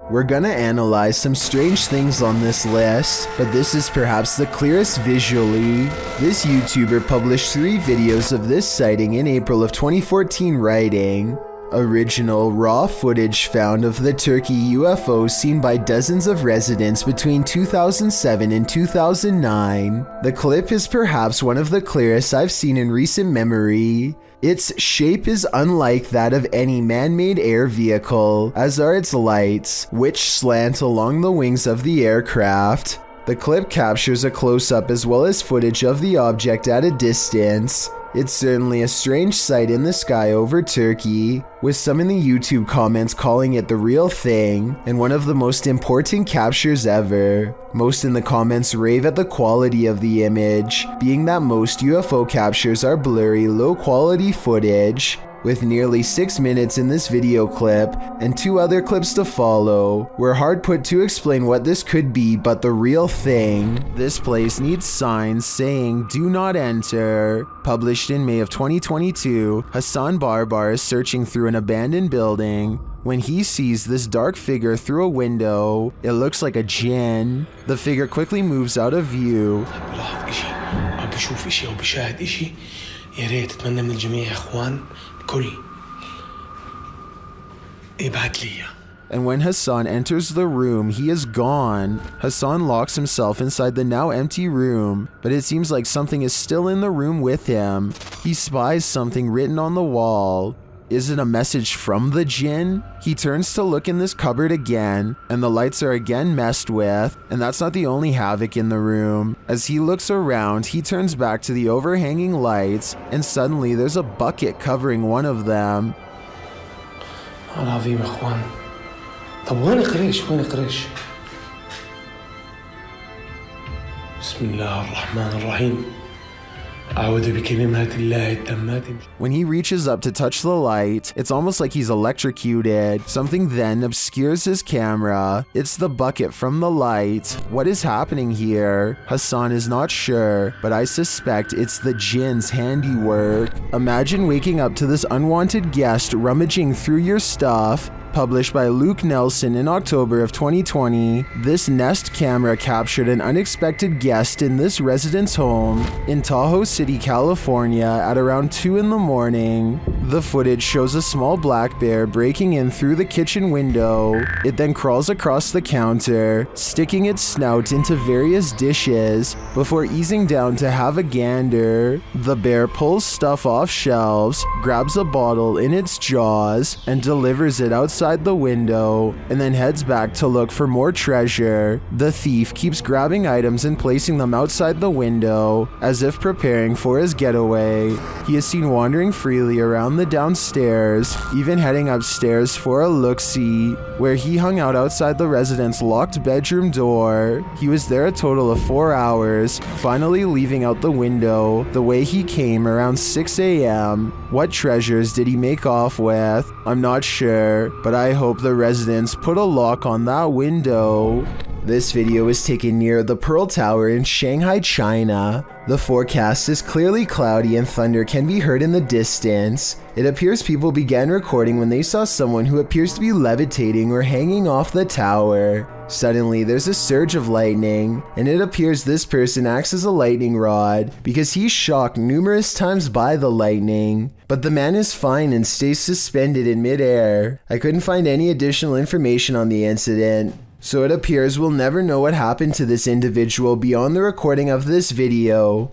We're gonna analyze some strange things on this list, but this is perhaps the clearest visually. This YouTuber published 3 videos of this sighting in April of 2014, writing, "Original raw footage found of the Turkey UFO seen by dozens of residents between 2007 and 2009. The clip is perhaps one of the clearest I've seen in recent memory. Its shape is unlike that of any man-made air vehicle, as are its lights, which slant along the wings of the aircraft. The clip captures a close-up as well as footage of the object at a distance. It's certainly a strange sight in the sky over Turkey, with some in the YouTube comments calling it the real thing, and one of the most important captures ever. Most in the comments rave at the quality of the image, being that most UFO captures are blurry, low-quality footage. With nearly 6 minutes in this video clip, and 2 other clips to follow, we're hard put to explain what this could be but the real thing. This place needs signs saying "Do not enter." Published in May of 2022, Hassan Barbar is searching through an abandoned building when he sees this dark figure through a window. It looks like a jinn. The figure quickly moves out of view. يا ريت اتمنى من الجميع يا اخوان الكل ابعت لي. And when Hassan enters the room, he is gone. Hassan locks himself inside the now empty room, but it seems like something is still in the room with him. He spies something written on the wall. Is it a message from the jinn? He turns to look in this cupboard again, and the lights are again messed with, and that's not the only havoc in the room. As he looks around, he turns back to the overhanging lights, and suddenly there's a bucket covering one of them. العظيم يا اخوان. طب وين قريش؟ وين قريش؟ بسم الله الرحمن الرحيم. When he reaches up to touch the light, it's almost like he's electrocuted. Something then obscures his camera. It's the bucket from the light. What is happening here? Hassan is not sure, but I suspect it's the jinn's handiwork. Imagine waking up to this unwanted guest rummaging through your stuff. Published by Luke Nelson in October of 2020, this Nest camera captured an unexpected guest in this resident's home in Tahoe City, California at around 2 in the morning. The footage shows a small black bear breaking in through the kitchen window. It then crawls across the counter, sticking its snout into various dishes before easing down to have a gander. The bear pulls stuff off shelves, grabs a bottle in its jaws, and delivers it outside the window, and then heads back to look for more treasure. The thief keeps grabbing items and placing them outside the window, as if preparing for his getaway. He is seen wandering freely around the downstairs, even heading upstairs for a look-see, where he hung out outside the resident's locked bedroom door. He was there a total of 4 hours, finally leaving out the window the way he came around 6 a.m. What treasures did he make off with? I'm not sure, but I hope the residents put a lock on that window. This video was taken near the Pearl Tower in Shanghai, China. The forecast is clearly cloudy and thunder can be heard in the distance. It appears people began recording when they saw someone who appears to be levitating or hanging off the tower. Suddenly, there's a surge of lightning, and it appears this person acts as a lightning rod because he's shocked numerous times by the lightning. But the man is fine and stays suspended in midair. I couldn't find any additional information on the incident, so it appears we'll never know what happened to this individual beyond the recording of this video.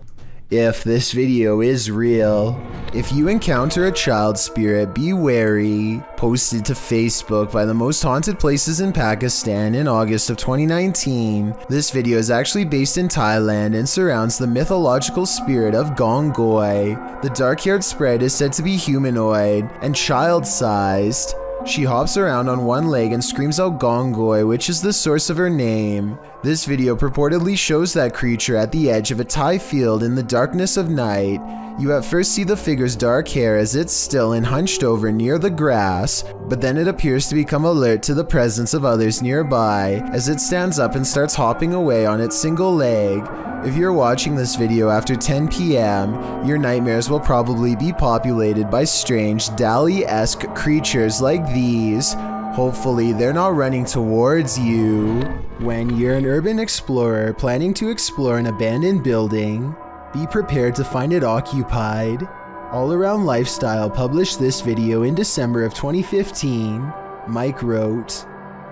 If this video is real. If you encounter a child spirit, be wary. Posted to Facebook by the most haunted places in Pakistan in August of 2019. This video is actually based in Thailand and surrounds the mythological spirit of Gongoi. The dark-haired sprite is said to be humanoid and child-sized. She hops around on one leg and screams out Gongoi, which is the source of her name. This video purportedly shows that creature at the edge of a Thai field in the darkness of night. You at first see the figure's dark hair as it's still and hunched over near the grass, but then it appears to become alert to the presence of others nearby as it stands up and starts hopping away on its single leg. If you're watching this video after 10 p.m., your nightmares will probably be populated by strange Dali-esque creatures like these, Hopefully they're not running towards you. When you're an urban explorer planning to explore an abandoned building, be prepared to find it occupied. All Around Lifestyle published this video in December of 2015. Mike wrote,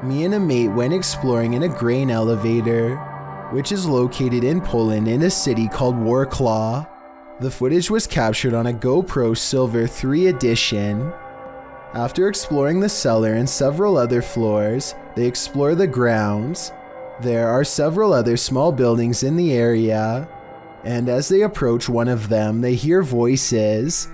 "Me and a mate went exploring in a grain elevator, which is located in Poland in a city called Warklaw. The footage was captured on a GoPro Silver 3 edition. After exploring the cellar and several other floors, they explore the grounds. There are several other small buildings in the area, and as they approach one of them, they hear voices.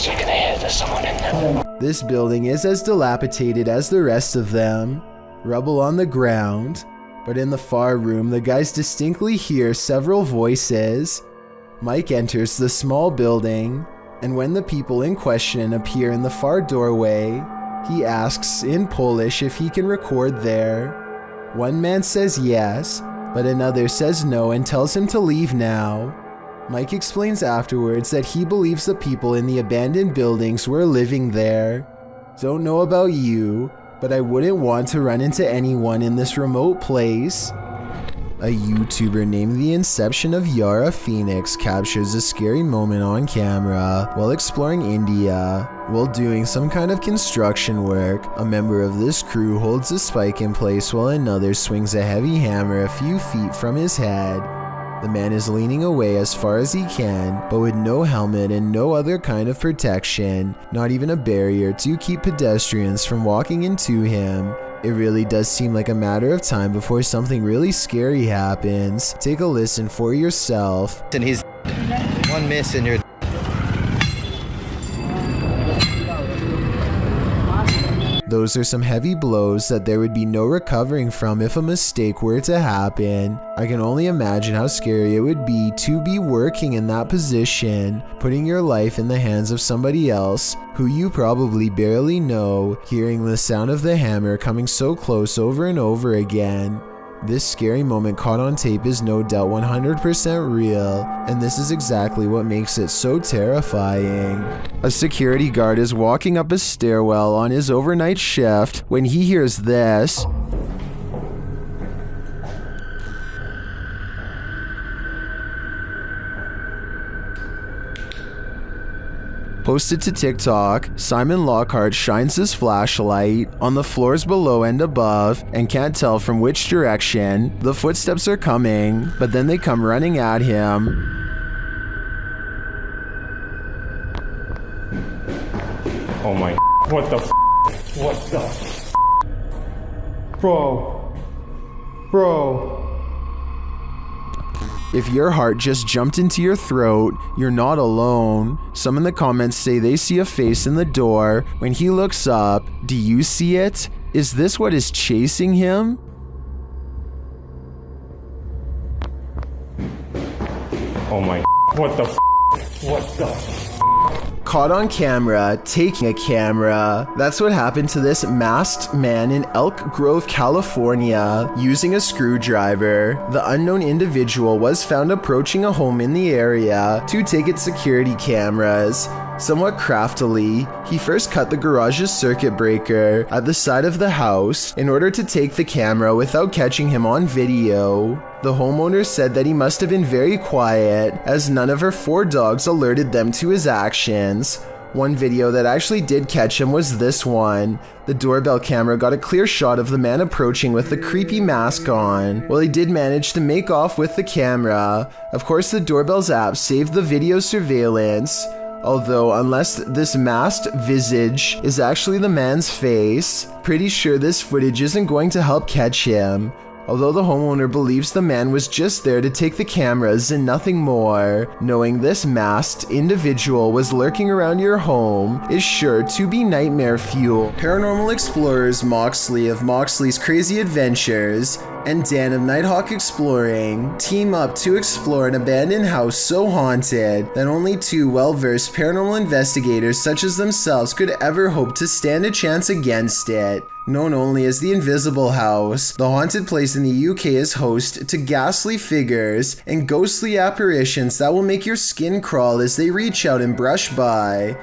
You can hear there's someone in there. This building is as dilapidated as the rest of them, rubble on the ground, but in the far room, the guys distinctly hear several voices. Mike enters the small building, and when the people in question appear in the far doorway, he asks in Polish if he can record there. One man says yes, but another says no and tells him to leave now. Mike explains afterwards that he believes the people in the abandoned buildings were living there. Don't know about you, but I wouldn't want to run into anyone in this remote place." A YouTuber named The Inception of Yara Phoenix captures a scary moment on camera while exploring India. While doing some kind of construction work, a member of this crew holds a spike in place while another swings a heavy hammer a few feet from his head. The man is leaning away as far as he can, but with no helmet and no other kind of protection, not even a barrier to keep pedestrians from walking into him. It really does seem like a matter of time before something really scary happens. Take a listen for yourself. And he's one miss and you're... Those are some heavy blows that there would be no recovering from if a mistake were to happen. I can only imagine how scary it would be to be working in that position, putting your life in the hands of somebody else who you probably barely know, hearing the sound of the hammer coming so close over and over again. This scary moment caught on tape is no doubt 100% real, and this is exactly what makes it so terrifying. A security guard is walking up a stairwell on his overnight shift when he hears this. Posted to TikTok, Simon Lockhart shines his flashlight on the floors below and above and can't tell from which direction the footsteps are coming, but then they come running at him. Oh my, what the f? What the f? Bro. If your heart just jumped into your throat, you're not alone. Some in the comments say they see a face in the door. When he looks up, do you see it? Is this what is chasing him? Oh my, what the f? What the f? Caught on camera, taking a camera. That's what happened to this masked man in Elk Grove, California, using a screwdriver. The unknown individual was found approaching a home in the area to take its security cameras. Somewhat craftily, he first cut the garage's circuit breaker at the side of the house in order to take the camera without catching him on video. The homeowner said that he must have been very quiet, as none of her 4 dogs alerted them to his actions. One video that actually did catch him was this one. The doorbell camera got a clear shot of the man approaching with the creepy mask on. While he did manage to make off with the camera, of course the doorbell's app saved the video surveillance. Although, unless this masked visage is actually the man's face, pretty sure this footage isn't going to help catch him. Although the homeowner believes the man was just there to take the cameras and nothing more, knowing this masked individual was lurking around your home is sure to be nightmare fuel. Paranormal Explorers Moxley of Moxley's Crazy Adventures and Dan of Nighthawk Exploring team up to explore an abandoned house so haunted that only two well-versed paranormal investigators such as themselves could ever hope to stand a chance against it. Known only as the Invisible House, the haunted place in the UK is host to ghastly figures and ghostly apparitions that will make your skin crawl as they reach out and brush by.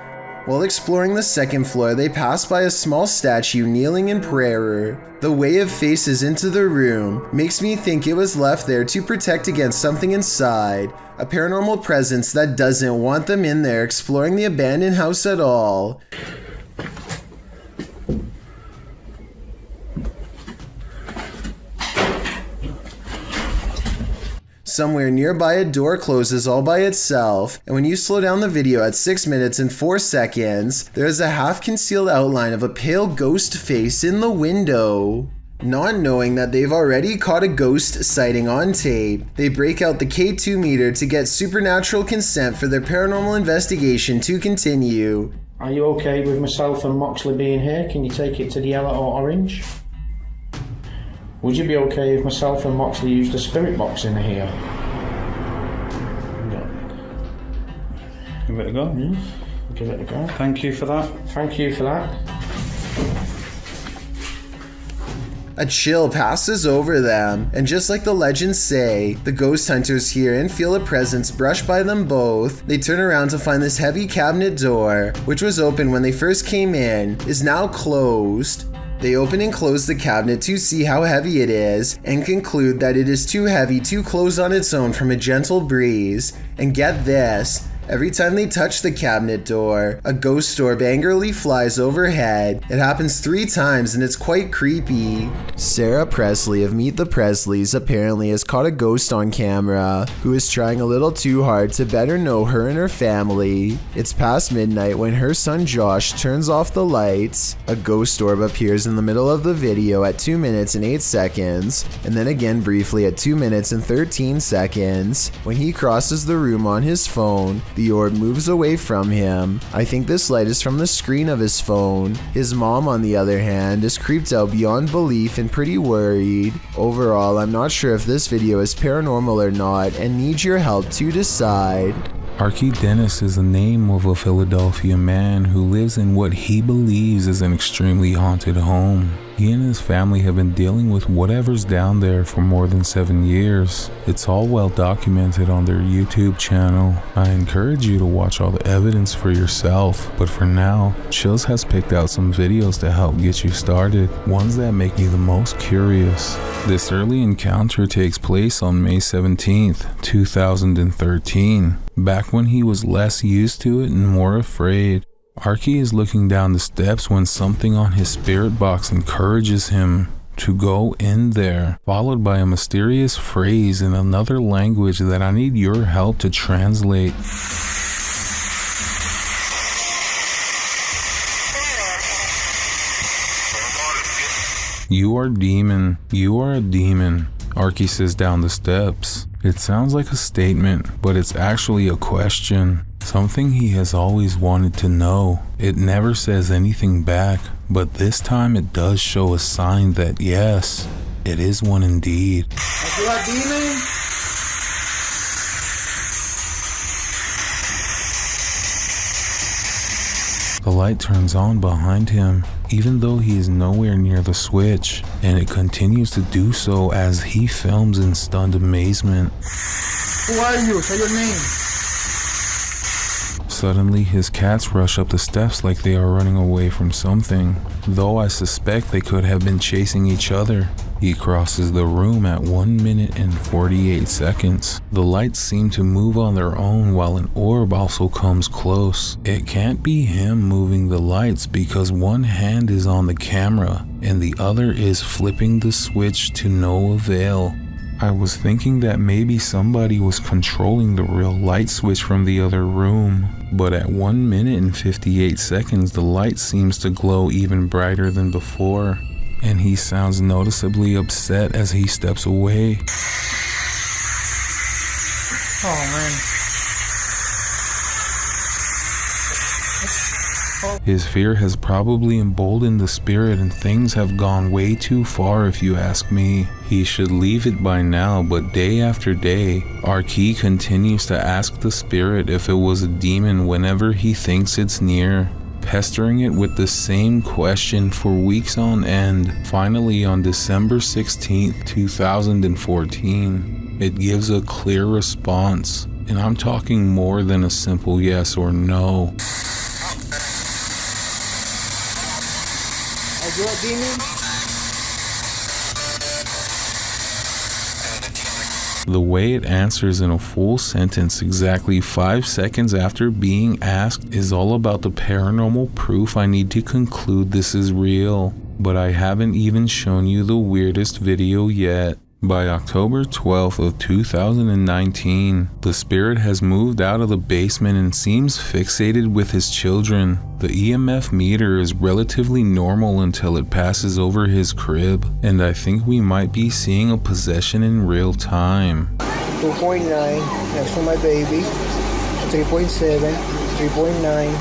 While exploring the second floor, they pass by a small statue kneeling in prayer. The way it faces into the room makes me think it was left there to protect against something inside, a paranormal presence that doesn't want them in there exploring the abandoned house at all. Somewhere nearby, a door closes all by itself, and when you slow down the video at 6 minutes and 4 seconds, there is a half-concealed outline of a pale ghost face in the window. Not knowing that they've already caught a ghost sighting on tape, they break out the K2 meter to get supernatural consent for their paranormal investigation to continue. Are you okay with myself and Moxley being here? Can you take it to the yellow or orange? Would you be okay if myself and Moxley used the spirit box in here? Give it a go. Give it a go. Thank you for that. Thank you for that. A chill passes over them, and just like the legends say, the ghost hunters hear and feel a presence brush by them both. They turn around to find this heavy cabinet door, which was open when they first came in, is now closed. They open and close the cabinet to see how heavy it is, and conclude that it is too heavy to close on its own from a gentle breeze. And get this, every time they touch the cabinet door, a ghost orb angrily flies overhead. It happens 3 times and it's quite creepy. Sarah Presley of Meet the Presleys apparently has caught a ghost on camera who is trying a little too hard to better know her and her family. It's past midnight when her son Josh turns off the lights. A ghost orb appears in the middle of the video at 2 minutes and 8 seconds, and then again briefly at 2 minutes and 13 seconds. When he crosses the room on his phone, the orb moves away from him. I think this light is from the screen of his phone. His mom, on the other hand, is creeped out beyond belief and pretty worried. Overall, I'm not sure if this video is paranormal or not and need your help to decide. Archie Dennis is the name of a Philadelphia man who lives in what he believes is an extremely haunted home. He and his family have been dealing with whatever's down there for more than 7 years. It's all well documented on their YouTube channel. I encourage you to watch all the evidence for yourself, but for now, Chills has picked out some videos to help get you started, ones that make you the most curious. This early encounter takes place on May 17th, 2013, back when he was less used to it and more afraid. Archie is looking down the steps when something on his spirit box encourages him to go in there, followed by a mysterious phrase in another language that I need your help to translate. You are demon. You are a demon, Archie says down the steps. It sounds like a statement, but it's actually a question. Something he has always wanted to know. It never says anything back, but this time it does show a sign that yes, it is one indeed. You are demon? The light turns on behind him, even though he is nowhere near the switch, and it continues to do so as he films in stunned amazement. Who are you? Say your name. Suddenly, his cats rush up the steps like they are running away from something, though I suspect they could have been chasing each other. He crosses the room at 1 minute and 48 seconds. The lights seem to move on their own while an orb also comes close. It can't be him moving the lights because one hand is on the camera and the other is flipping the switch to no avail. I was thinking that maybe somebody was controlling the real light switch from the other room, but at 1 minute and 58 seconds the light seems to glow even brighter than before, and he sounds noticeably upset as he steps away. Oh man. His fear has probably emboldened the spirit and things have gone way too far if you ask me. He should leave it by now, but day after day, Arki continues to ask the spirit if it was a demon whenever he thinks it's near, pestering it with the same question for weeks on end. Finally, on December 16th, 2014, it gives a clear response, and I'm talking more than a simple yes or no. Are you a demon? The way it answers in a full sentence exactly 5 seconds after being asked is all about the paranormal proof I need to conclude this is real. But I haven't even shown you the weirdest video yet. By October 12th of 2019, the spirit has moved out of the basement and seems fixated with his children. The EMF meter is relatively normal until it passes over his crib, and I think we might be seeing a possession in real time. 2.9, that's for my baby. 3.7, 3.9,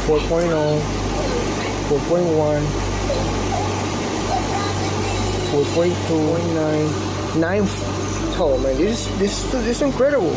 4.0, 4.1, 4.2, 9. Oh man, this is incredible.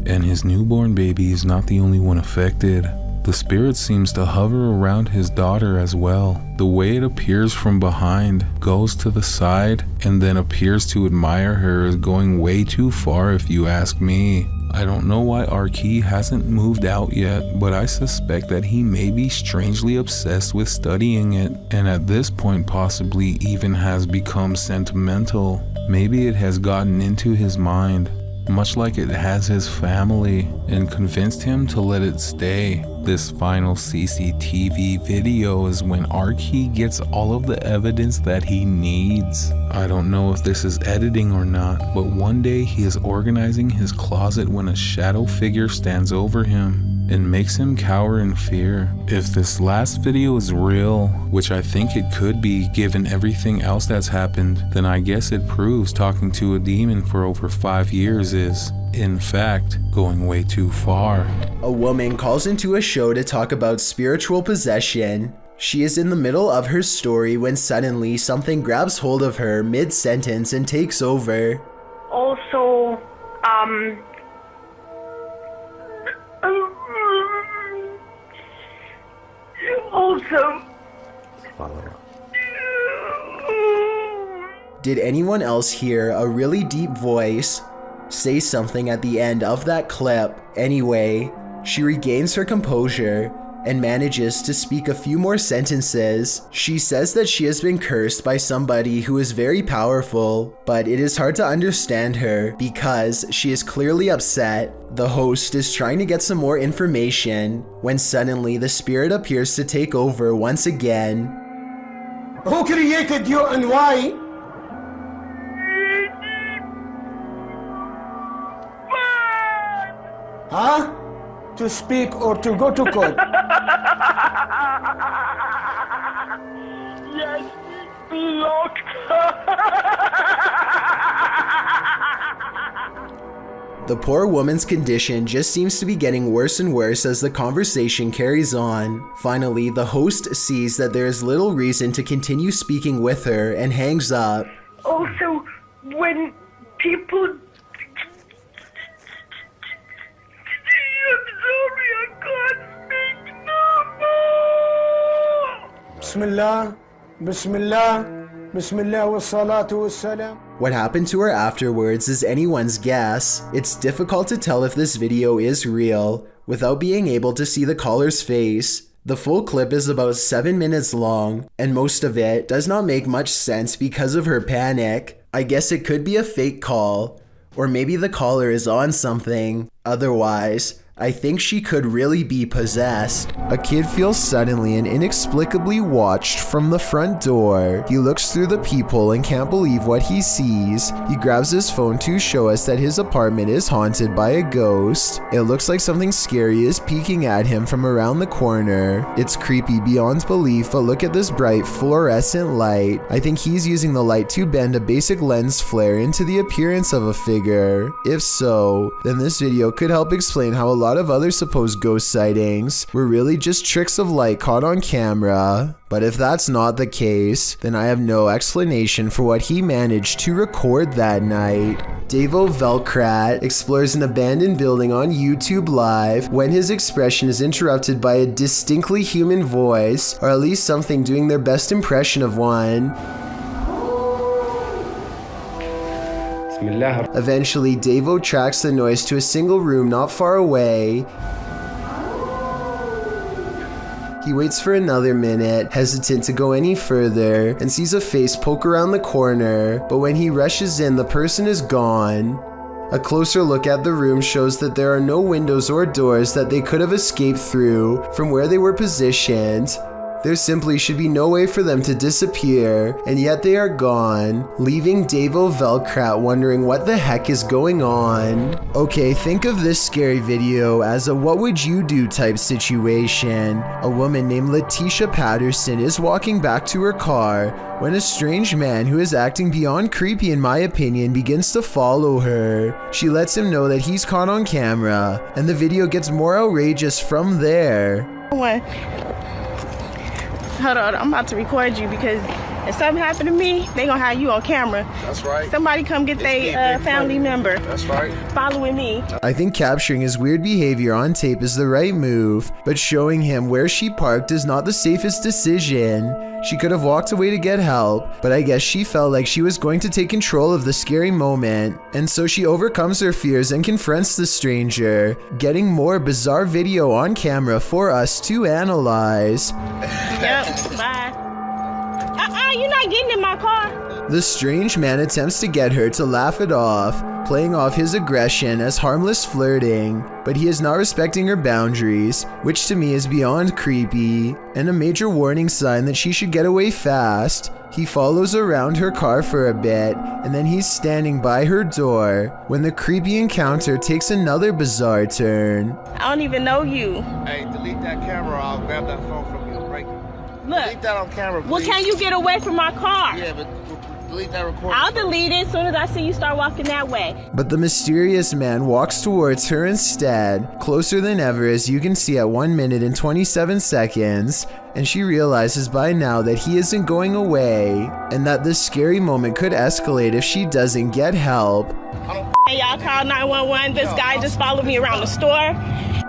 And his newborn baby is not the only one affected. The spirit seems to hover around his daughter as well. The way it appears from behind, goes to the side, and then appears to admire her is going way too far if you ask me. I don't know why Arki hasn't moved out yet, but I suspect that he may be strangely obsessed with studying it, and at this point possibly even has become sentimental. Maybe it has gotten into his mind, much like it has his family, and convinced him to let it stay. This final CCTV video is when Arki gets all of the evidence that he needs. I don't know if this is editing or not, but one day he is organizing his closet when a shadow figure stands over him and makes him cower in fear. If this last video is real, which I think it could be given everything else that's happened, then I guess it proves talking to a demon for over 5 years is, in fact, going way too far. A woman calls into a show to talk about spiritual possession. She is in the middle of her story when suddenly something grabs hold of her mid-sentence and takes over. Also, Did anyone else hear a really deep voice say something at the end of that clip? Anyway, she regains her composure and manages to speak a few more sentences. She says that she has been cursed by somebody who is very powerful, but it is hard to understand her because she is clearly upset. The host is trying to get some more information when suddenly the spirit appears to take over once again. Who created you and why? Huh? To speak or to go to court? yes, locked. The poor woman's condition just seems to be getting worse and worse as the conversation carries on. Finally, the host sees that there is little reason to continue speaking with her and hangs up. Also, when people... I'm sorry, I can't speak no more. Bismillah, Bismillah, Bismillah wa salatu wa salam. What happened to her afterwards is anyone's guess. It's difficult to tell if this video is real without being able to see the caller's face. The full clip is about 7 minutes long, and most of it does not make much sense because of her panic. I guess it could be a fake call, or maybe the caller is on something. Otherwise, I think she could really be possessed. A kid feels suddenly and inexplicably watched from the front door. He looks through the peephole and can't believe what he sees. He grabs his phone to show us that his apartment is haunted by a ghost. It looks like something scary is peeking at him from around the corner. It's creepy beyond belief, but look at this bright fluorescent light. I think he's using the light to bend a basic lens flare into the appearance of a figure. If so, then this video could help explain how a lot lot of other supposed ghost sightings were really just tricks of light caught on camera. But if that's not the case, then I have no explanation for what he managed to record that night. Davo Velkrat explores an abandoned building on YouTube Live when his expression is interrupted by a distinctly human voice, or at least something doing their best impression of one. Eventually, Davo tracks the noise to a single room not far away. He waits for another minute, hesitant to go any further, and sees a face poke around the corner, but when he rushes in, the person is gone. A closer look at the room shows that there are no windows or doors that they could have escaped through from where they were positioned. There simply should be no way for them to disappear, and yet they are gone, leaving Davo Velkrat wondering what the heck is going on. Okay, think of this scary video as a what would you do type situation. A woman named Letitia Patterson is walking back to her car when a strange man who is acting beyond creepy in my opinion begins to follow her. She lets him know that he's caught on camera, and the video gets more outrageous from there. Hold on, I'm about to record you because if something happened to me, they gonna have you on camera. That's right. Somebody come get their family member. That's right. Following me. I think capturing his weird behavior on tape is the right move, but showing him where she parked is not the safest decision. She could have walked away to get help, but I guess she felt like she was going to take control of the scary moment, and so she overcomes her fears and confronts the stranger, getting more bizarre video on camera for us to analyze. Yep, bye. You're not getting in my car. The strange man attempts to get her to laugh it off, playing off his aggression as harmless flirting, but he is not respecting her boundaries, which to me is beyond creepy, and a major warning sign that she should get away fast. He follows around her car for a bit, and then he's standing by her door when the creepy encounter takes another bizarre turn. I don't even know you. Hey, delete that camera. I'll grab that phone from you and break it. Look. Delete that on camera, please. Well, can you get away from my car? Yeah, but delete that recording. I'll delete it as soon as I see you start walking that way. But the mysterious man walks towards her instead, closer than ever as you can see at 1 minute and 27 seconds, and she realizes by now that he isn't going away, and that this scary moment could escalate if she doesn't get help. Hey, y'all call 911. This guy just followed me around the store.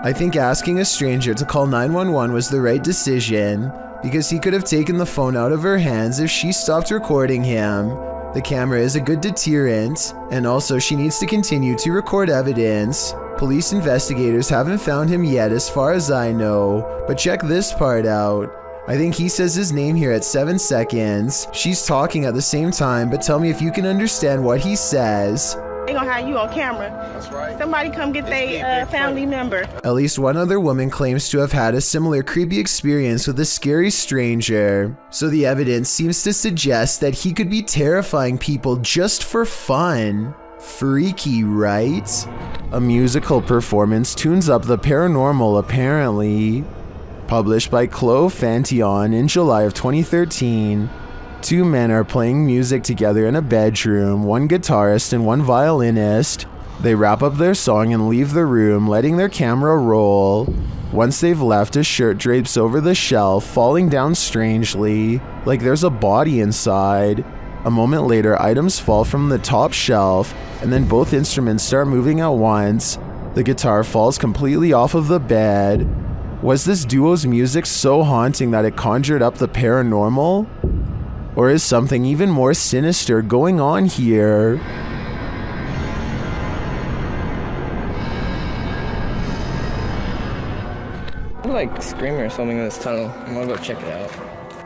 I think asking a stranger to call 911 was the right decision, because he could have taken the phone out of her hands if she stopped recording him. The camera is a good deterrent, and also she needs to continue to record evidence. Police investigators haven't found him yet as far as I know, but check this part out. I think he says his name here at 7 seconds. She's talking at the same time, but tell me if you can understand what he says. They gonna have you on camera. That's right. Somebody come get their family member. At least one other woman claims to have had a similar creepy experience with a scary stranger. So the evidence seems to suggest that he could be terrifying people just for fun. Freaky, right? A musical performance tunes up the paranormal apparently. Published by Chloe Fantion in July of 2013. Two men are playing music together in a bedroom, one guitarist and one violinist. They wrap up their song and leave the room, letting their camera roll. Once they've left, a shirt drapes over the shelf, falling down strangely, like there's a body inside. A moment later, items fall from the top shelf, and then both instruments start moving at once. The guitar falls completely off of the bed. Was this duo's music so haunting that it conjured up the paranormal? Or is something even more sinister going on here? I'm like screaming or something in this tunnel. I'm gonna go check it out.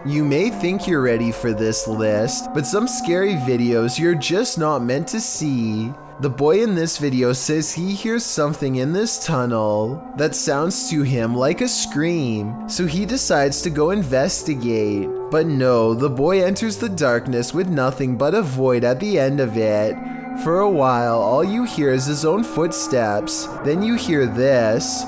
You may think you're ready for this list, but some scary videos you're just not meant to see. The boy in this video says he hears something in this tunnel that sounds to him like a scream, so he decides to go investigate. But no, the boy enters the darkness with nothing but a void at the end of it. For a while, all you hear is his own footsteps. Then you hear this.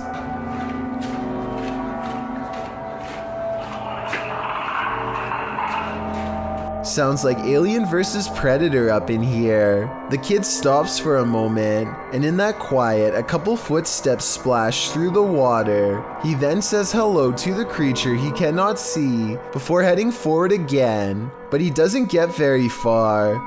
sounds like Alien vs. Predator up in here. The kid stops for a moment, and in that quiet, a couple footsteps splash through the water. He then says hello to the creature he cannot see before heading forward again, but he doesn't get very far.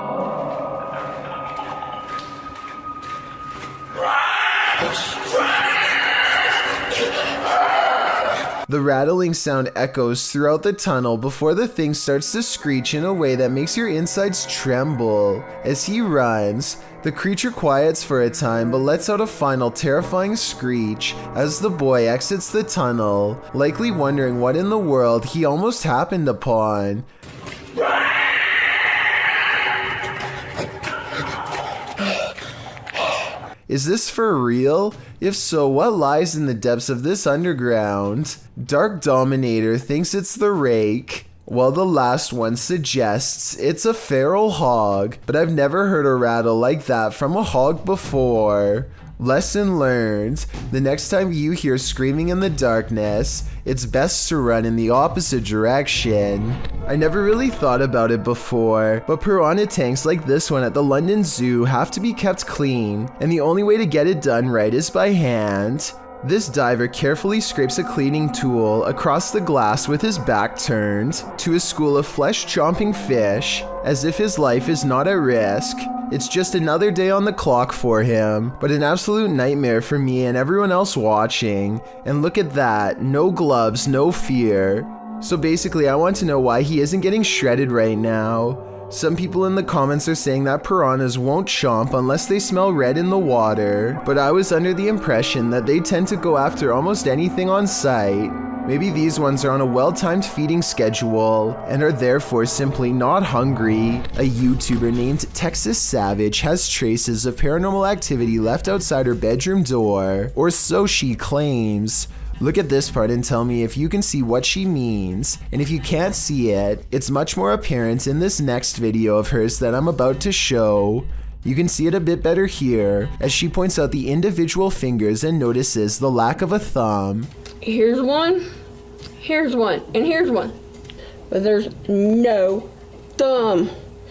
The rattling sound echoes throughout the tunnel before the thing starts to screech in a way that makes your insides tremble. As he runs, the creature quiets for a time but lets out a final terrifying screech as the boy exits the tunnel, likely wondering what in the world he almost happened upon. Is this for real? If so, what lies in the depths of this underground? Dark Dominator thinks it's the rake, while the last one suggests it's a feral hog, but I've never heard a rattle like that from a hog before. Lesson learned: the next time you hear screaming in the darkness, it's best to run in the opposite direction. I never really thought about it before, but piranha tanks like this one at the London Zoo have to be kept clean, and the only way to get it done right is by hand. This diver carefully scrapes a cleaning tool across the glass with his back turned to a school of flesh-chomping fish, as if his life is not at risk. It's just another day on the clock for him, but an absolute nightmare for me and everyone else watching. And look at that, no gloves, no fear. So basically, I want to know why he isn't getting shredded right now. Some people in the comments are saying that piranhas won't chomp unless they smell red in the water, but I was under the impression that they tend to go after almost anything on sight. Maybe these ones are on a well-timed feeding schedule and are therefore simply not hungry. A YouTuber named Texas Savage has traces of paranormal activity left outside her bedroom door, or so she claims. Look at this part and tell me if you can see what she means. And if you can't see it, it's much more apparent in this next video of hers that I'm about to show. You can see it a bit better here, as she points out the individual fingers and notices the lack of a thumb. Here's one, and here's one. But there's no thumb.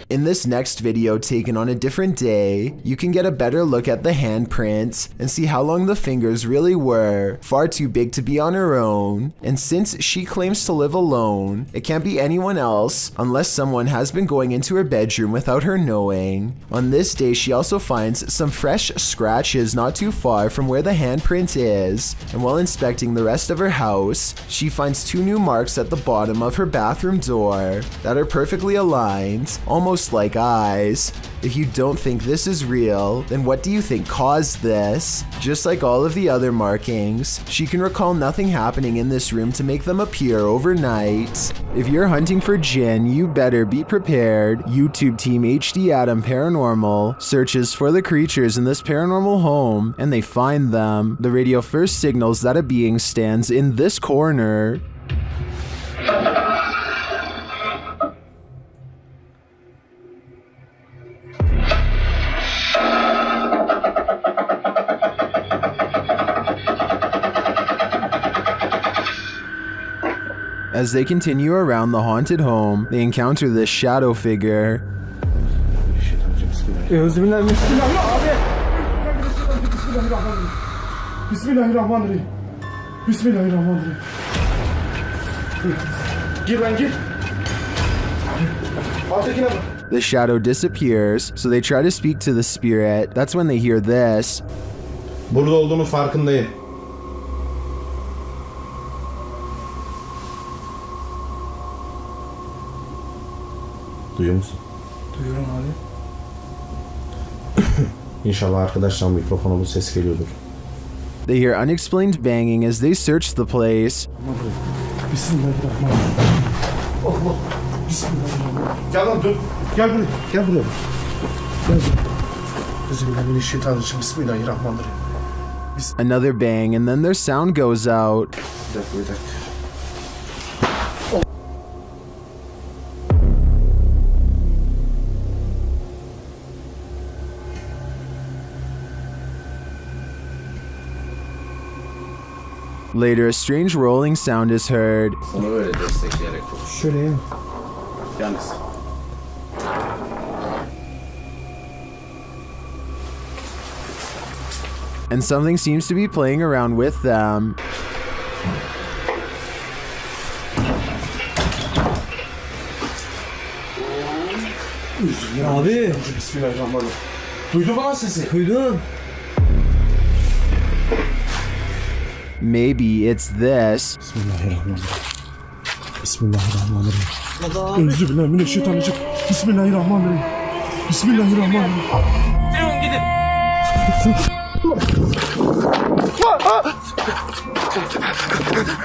In this next video taken on a different day, you can get a better look at the handprint and see how long the fingers really were, far too big to be on her own. And since she claims to live alone, it can't be anyone else unless someone has been going into her bedroom without her knowing. On this day, she also finds some fresh scratches not too far from where the handprint is, and while inspecting the rest of her house, she finds 2 new marks at the bottom of her bathroom door that are perfectly aligned, almost like eyes. If you don't think this is real, then what do you think caused this? Just like all of the other markings, she can recall nothing happening in this room to make them appear overnight. If you're hunting for jinn, you better be prepared. YouTube team HD Adam Paranormal searches for the creatures in this paranormal home, and they find them. The radio first signals that a being stands in this corner. As they continue around the haunted home, they encounter this shadow figure. The shadow disappears, so they try to speak to the spirit. That's when they hear this. Burada olduğunu farkındayım. Duyuyor musun? Duyuyorum abi. İnşallah arkadaşlar mikrofona bu ses geliyordur. They hear unexplained banging as they search the place. Bismillahirrahmanirrahim. Allah. Bismillahirrahmanirrahim. Gel lan dur. Gel buraya. Gel buraya. Gel buraya. Bismillahirrahmanirrahim. Bismillahirrahmanirrahim. Another bang, and then their sound goes out. Bir dakika. Later, a strange rolling sound is heard. Şöyle ya. Yalnız. and something seems to be playing around with them. Abi. Bismillahirrahmanirrahim. Duydun mu lan sesi? Duydum. Maybe it's this. Bismillahirrahmanirrahim. Bismillahirrahmanirrahim. Euzubillahimineşşeytanirracim. Bismillahirrahmanirrahim. Bismillahirrahmanirrahim. Durun gidin.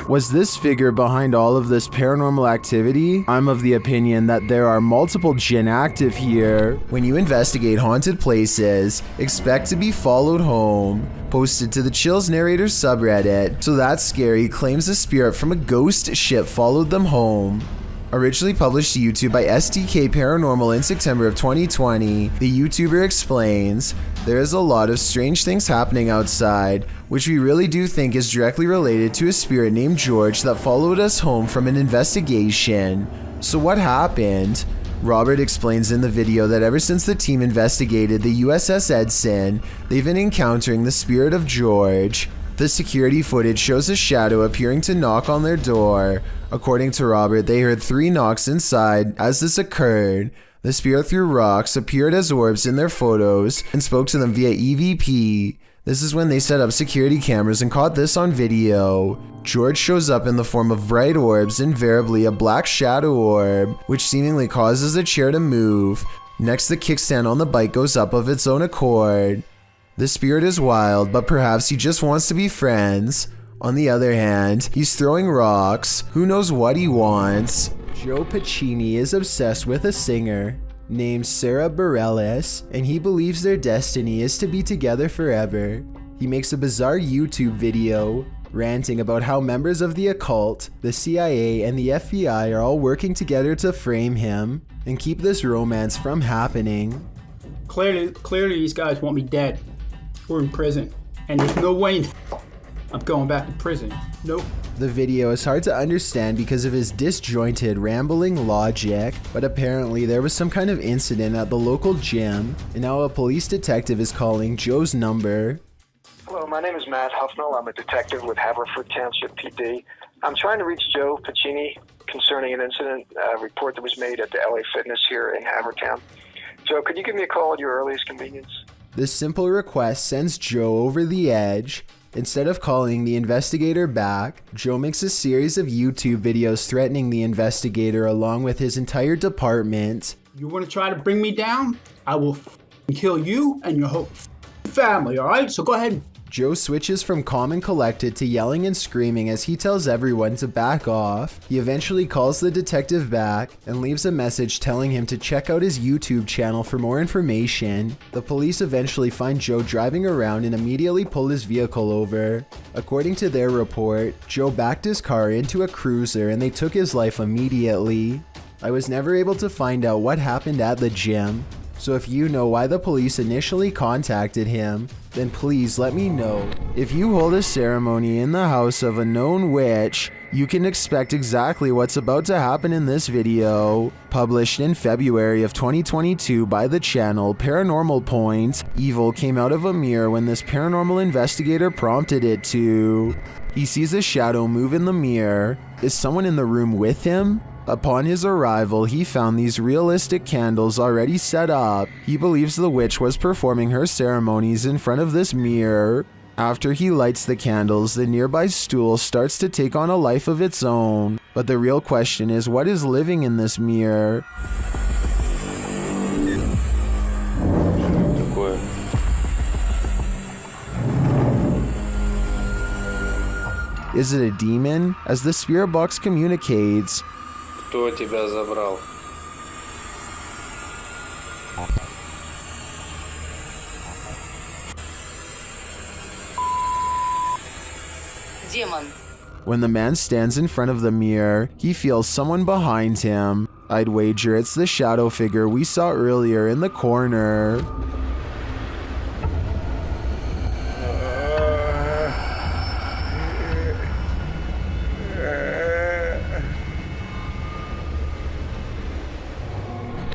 Was this figure behind all of this paranormal activity? I'm of the opinion that there are multiple jinn active here. When you investigate haunted places, expect to be followed home. Posted to the Chills Narrators subreddit, So That's Scary claims a spirit from a ghost ship followed them home. Originally published to YouTube by SDK Paranormal in September of 2020, the YouTuber explains, there is a lot of strange things happening outside, which we really do think is directly related to a spirit named George that followed us home from an investigation. So what happened? Robert explains in the video that ever since the team investigated the USS Edson, they've been encountering the spirit of George. The security footage shows a shadow appearing to knock on their door. According to Robert, they heard 3 knocks inside as this occurred. The spirit threw rocks, appeared as orbs in their photos, and spoke to them via EVP. This is when they set up security cameras and caught this on video. George shows up in the form of bright orbs, invariably a black shadow orb, which seemingly causes a chair to move. Next, the kickstand on the bike goes up of its own accord. The spirit is wild, but perhaps he just wants to be friends. On the other hand, he's throwing rocks. Who knows what he wants? Joe Pacini is obsessed with a singer named Sarah Bareilles, and he believes their destiny is to be together forever. He makes a bizarre YouTube video ranting about how members of the occult, the CIA, and the FBI are all working together to frame him and keep this romance from happening. Clearly these guys want me dead. We're in prison, and there's no way I'm going back to prison. Nope. The video is hard to understand because of his disjointed, rambling logic, but apparently there was some kind of incident at the local gym, and now a police detective is calling Joe's number. Hello, my name is Matt Huffnell. I'm a detective with Haverford Township PD. I'm trying to reach Joe Pacini concerning an incident report that was made at the LA Fitness here in Havertown. Joe, could you give me a call at your earliest convenience? This simple request sends Joe over the edge. Instead of calling the investigator back, Joe makes a series of YouTube videos threatening the investigator along with his entire department. You want to try to bring me down? I will kill you and your whole family, alright? So go ahead. Joe switches from calm and collected to yelling and screaming as he tells everyone to back off. He eventually calls the detective back and leaves a message telling him to check out his YouTube channel for more information. The police eventually find Joe driving around and immediately pull his vehicle over. According to their report, Joe backed his car into a cruiser and they took his life immediately. I was never able to find out what happened at the gym. So if you know why the police initially contacted him, then please let me know. If you hold a ceremony in the house of a known witch, you can expect exactly what's about to happen in this video. Published in February of 2022 by the channel Paranormal Point, evil came out of a mirror when this paranormal investigator prompted it to. He sees a shadow move in the mirror. Is someone in the room with him? Upon his arrival, he found these realistic candles already set up. He believes the witch was performing her ceremonies in front of this mirror. After he lights the candles, the nearby stool starts to take on a life of its own. But the real question is, what is living in this mirror? Is it a demon? As the spirit box communicates, Кто тебя забрал? Демон. When the man stands in front of the mirror, he feels someone behind him. I'd wager it's the shadow figure we saw earlier in the corner.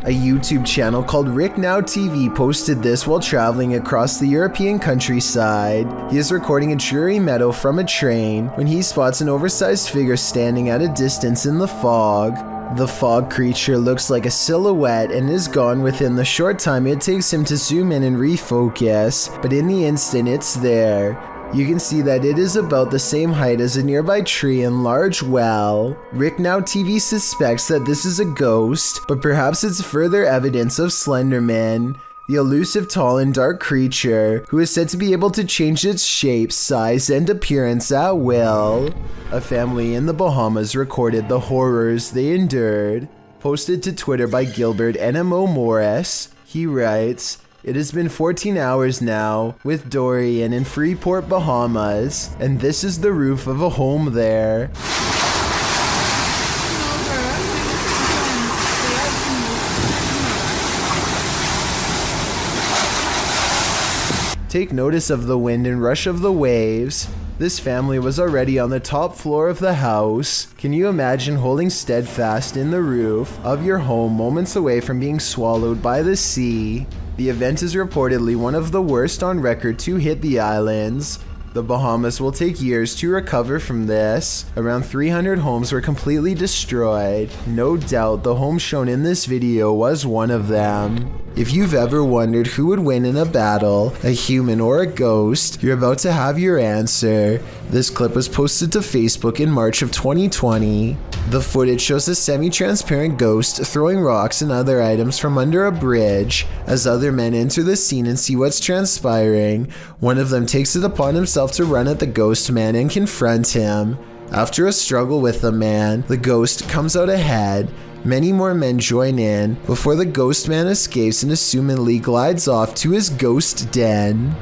A YouTube channel called Rick Now TV posted this while traveling across the European countryside. He is recording a dreary meadow from a train when he spots an oversized figure standing at a distance in the fog. The fog creature looks like a silhouette and is gone within the short time it takes him to zoom in and refocus, but in the instant it's there. You can see that it is about the same height as a nearby tree and large well. Rick Now TV suspects that this is a ghost, but perhaps it's further evidence of Slenderman, the elusive tall and dark creature who is said to be able to change its shape, size, and appearance at will. A family in the Bahamas recorded the horrors they endured. Posted to Twitter by Gilbert NMO Morris, he writes, "It has been 14 hours now with Dorian in Freeport, Bahamas, and this is the roof of a home there." Take notice of the wind and rush of the waves. This family was already on the top floor of the house. Can you imagine holding steadfast in the roof of your home moments away from being swallowed by the sea? The event is reportedly one of the worst on record to hit the islands. The Bahamas will take years to recover from this. Around 300 homes were completely destroyed. No doubt the home shown in this video was one of them. If you've ever wondered who would win in a battle, a human or a ghost, you're about to have your answer. This clip was posted to Facebook in March of 2020. The footage shows a semi-transparent ghost throwing rocks and other items from under a bridge. As other men enter the scene and see what's transpiring, one of them takes it upon himself to run at the ghost man and confront him. After a struggle with the man, the ghost comes out ahead. Many more men join in before the ghost man escapes and assumedly glides off to his ghost den.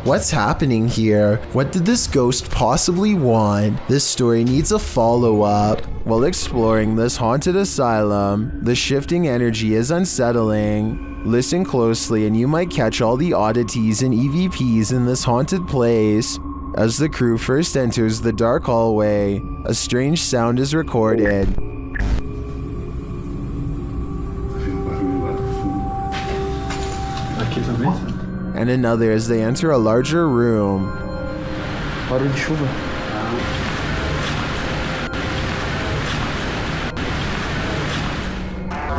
What's happening here? What did this ghost possibly want? This story needs a follow-up. While exploring this haunted asylum, the shifting energy is unsettling. Listen closely and you might catch all the oddities and EVPs in this haunted place. As the crew first enters the dark hallway, a strange sound is recorded. And another as they enter a larger room.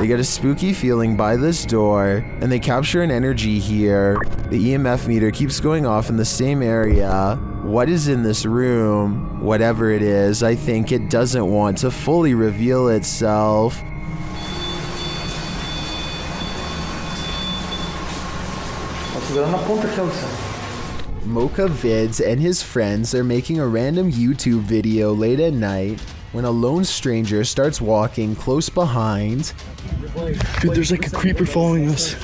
They get a spooky feeling by this door, and they capture an energy here. The EMF meter keeps going off in the same area. What is in this room? Whatever it is, I think it doesn't want to fully reveal itself. Mocha Vids and his friends are making a random YouTube video late at night when a lone stranger starts walking close behind. Dude, there's like a creeper following us.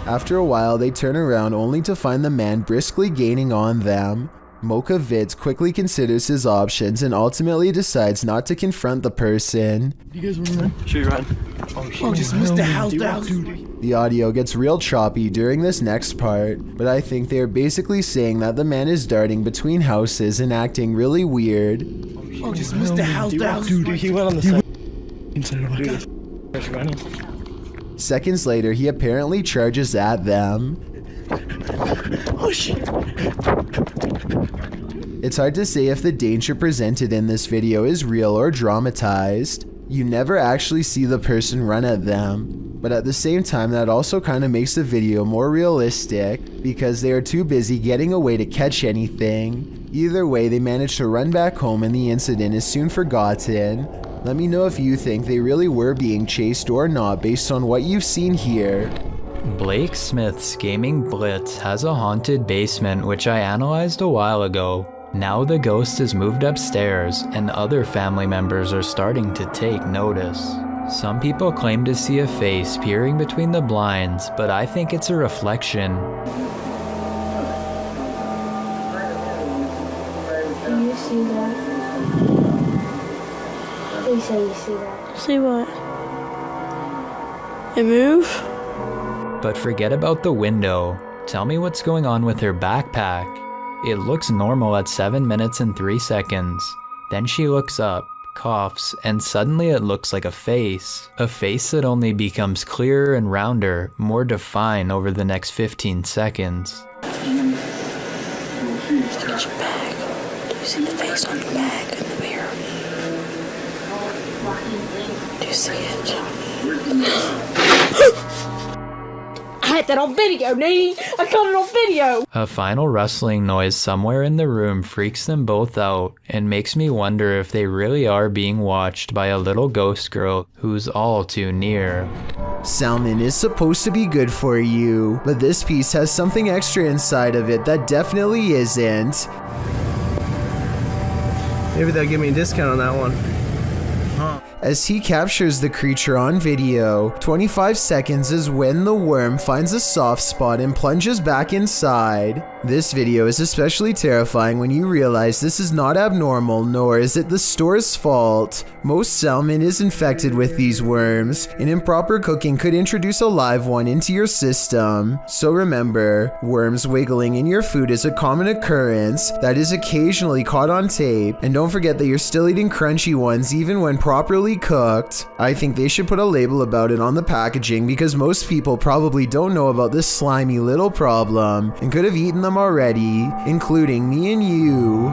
After a while, they turn around only to find the man briskly gaining on them. Mocha Vids quickly considers his options and ultimately decides not to confront the person. You guys want to run? Should we run? Oh, just missed the house down. The audio gets real choppy during this next part, but I think they are basically saying that the man is darting between houses and acting really weird. Oh, just missed the house down. Dude, he went on the side. Inside of our running. Seconds later, he apparently charges at them. Oh shit. It's hard to say if the danger presented in this video is real or dramatized. You never actually see the person run at them, but at the same time that also kind of makes the video more realistic because they are too busy getting away to catch anything. Either way, they manage to run back home and the incident is soon forgotten. Let me know if you think they really were being chased or not based on what you've seen here. Blake Smith's Gaming Blitz has a haunted basement which I analyzed a while ago. Now the ghost has moved upstairs and other family members are starting to take notice. Some people claim to see a face peering between the blinds, but I think it's a reflection. Can you see that? Please say you see that. See what? It move? But forget about the window. Tell me what's going on with her backpack. It looks normal at 7 minutes and 3 seconds. Then she looks up. coughs, and suddenly it looks like a face. A face that only becomes clearer and rounder, more defined over the next 15 seconds. Look at your bag. Do you see the face on the bag in the mirror? Do you see it? I had that on video, Nene. I caught it on video. A final rustling noise somewhere in the room freaks them both out and makes me wonder if they really are being watched by a little ghost girl who's all too near. Salmon is supposed to be good for you, but this piece has something extra inside of it that definitely isn't. Maybe they'll give me a discount on that one. As he captures the creature on video, 25 seconds is when the worm finds a soft spot and plunges back inside. This video is especially terrifying when you realize this is not abnormal, nor is it the store's fault. Most salmon is infected with these worms, and improper cooking could introduce a live one into your system. So remember, worms wiggling in your food is a common occurrence that is occasionally caught on tape, and don't forget that you're still eating crunchy ones even when properly cooked. I think they should put a label about it on the packaging because most people probably don't know about this slimy little problem and could have eaten them already, including me and you.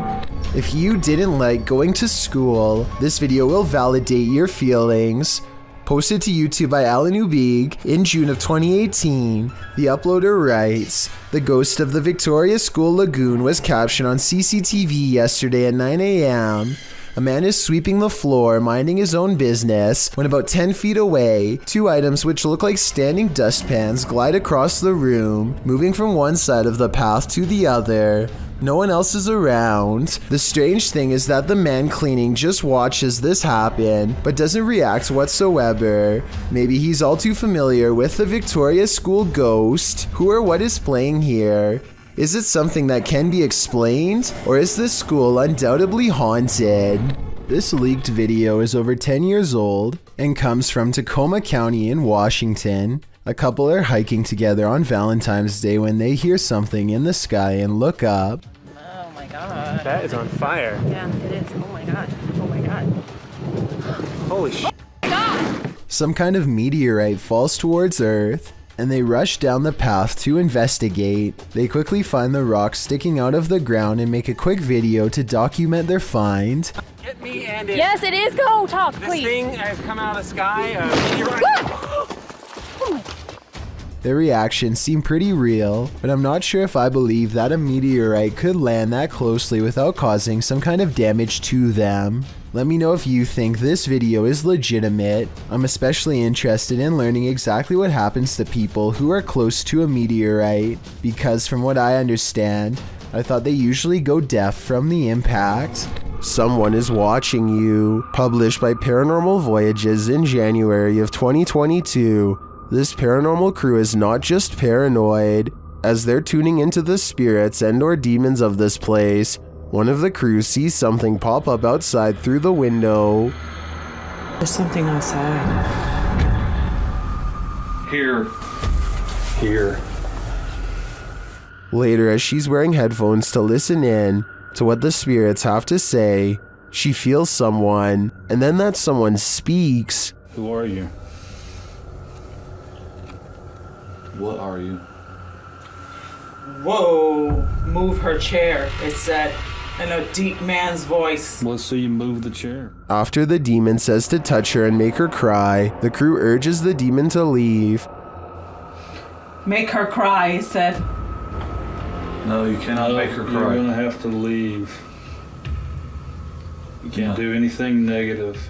If you didn't like going to school, this video will validate your feelings. Posted to YouTube by Alan Ubig in June of 2018, the uploader writes, "The ghost of the Victoria School Lagoon was captured on CCTV yesterday at 9 a.m. A man is sweeping the floor, minding his own business, when about 10 feet away, two items which look like standing dustpans glide across the room, moving from one side of the path to the other. No one else is around. The strange thing is that the man cleaning just watches this happen, but doesn't react whatsoever. Maybe he's all too familiar with the Victoria School ghost. Who or what is playing here? Is it something that can be explained, or is this school undoubtedly haunted?" This leaked video is over 10 years old and comes from Tacoma County in Washington. A couple are hiking together on Valentine's Day when they hear something in the sky and look up. Oh my god. That is on fire. Yeah, it is. Oh my god. Oh my god. Holy shit. Some kind of meteorite falls towards Earth, and they rush down the path to investigate. They quickly find the rock sticking out of the ground and make a quick video to document their find. Get me and Yes, it is. Go talk, this please. thing has come out of the sky. Their reactions seem pretty real, but I'm not sure if I believe that a meteorite could land that closely without causing some kind of damage to them. Let me know if you think this video is legitimate. I'm especially interested in learning exactly what happens to people who are close to a meteorite, because from what I understand, I thought they usually go deaf from the impact. Someone is watching you. Published by Paranormal Voyages in January of 2022. This paranormal crew is not just paranoid. As they're tuning into the spirits and/or demons of this place, one of the crew sees something pop up outside through the window. There's something outside. Here. Here. Later, as she's wearing headphones to listen in to what the spirits have to say, she feels someone, and then that someone speaks. Who are you? What are you? Whoa, move her chair, it said in a deep man's voice. Let's see you move the chair. After the demon says to touch her and make her cry, the crew urges the demon to leave. Make her cry, he said. No, you cannot make her cry. You're gonna have to leave. You can't do anything negative.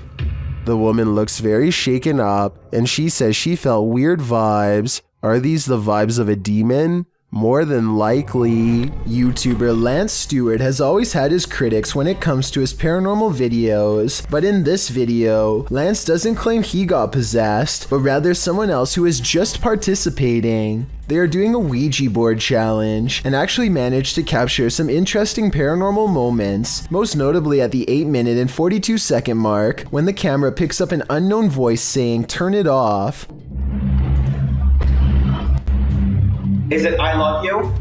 The woman looks very shaken up, and she says she felt weird vibes. Are these the vibes of a demon? More than likely. YouTuber Lance Stewart has always had his critics when it comes to his paranormal videos, but in this video, Lance doesn't claim he got possessed, but rather someone else who is just participating. They are doing a Ouija board challenge and actually managed to capture some interesting paranormal moments, most notably at the 8-minute and 42-second mark when the camera picks up an unknown voice saying, "Turn it off." Is it I love you?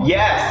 Yes.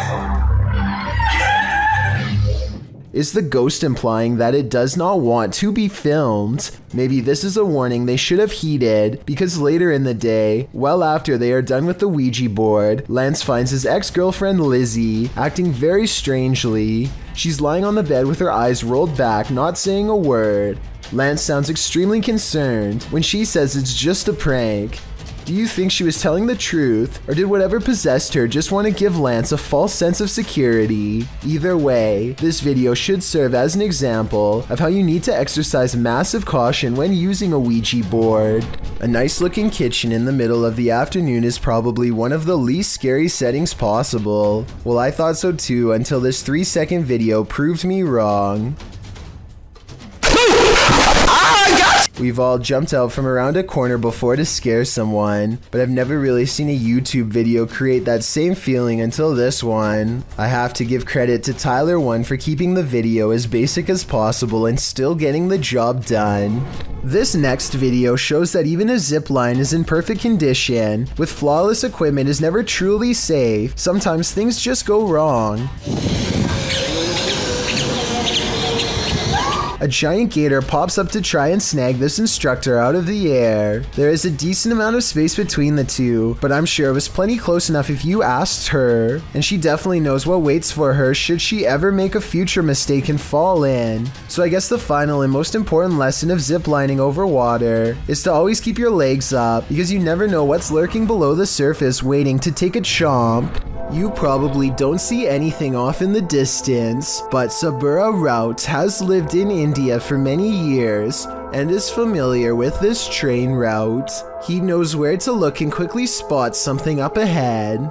Is the ghost implying that it does not want to be filmed? Maybe this is a warning they should have heeded, because later in the day, well after they are done with the Ouija board, Lance finds his ex-girlfriend Lizzie acting very strangely. She's lying on the bed with her eyes rolled back, not saying a word. Lance sounds extremely concerned when she says it's just a prank. Do you think she was telling the truth, or did whatever possessed her just want to give Lance a false sense of security? Either way, this video should serve as an example of how you need to exercise massive caution when using a Ouija board. A nice looking kitchen in the middle of the afternoon is probably one of the least scary settings possible. Well, I thought so too until this 3-second video proved me wrong. We've all jumped out from around a corner before to scare someone, but I've never really seen a YouTube video create that same feeling until this one. I have to give credit to Tyler1 for keeping the video as basic as possible and still getting the job done. This next video shows that even a zip line is in perfect condition. With flawless equipment is never truly safe. Sometimes things just go wrong. A giant gator pops up to try and snag this instructor out of the air. There is a decent amount of space between the two, but I'm sure it was plenty close enough if you asked her. And she definitely knows what waits for her should she ever make a future mistake and fall in. So I guess the final and most important lesson of ziplining over water is to always keep your legs up, because you never know what's lurking below the surface waiting to take a chomp. You probably don't see anything off in the distance, but Sabura Rout has lived in India for many years and is familiar with this train route. He knows where to look and quickly spots something up ahead.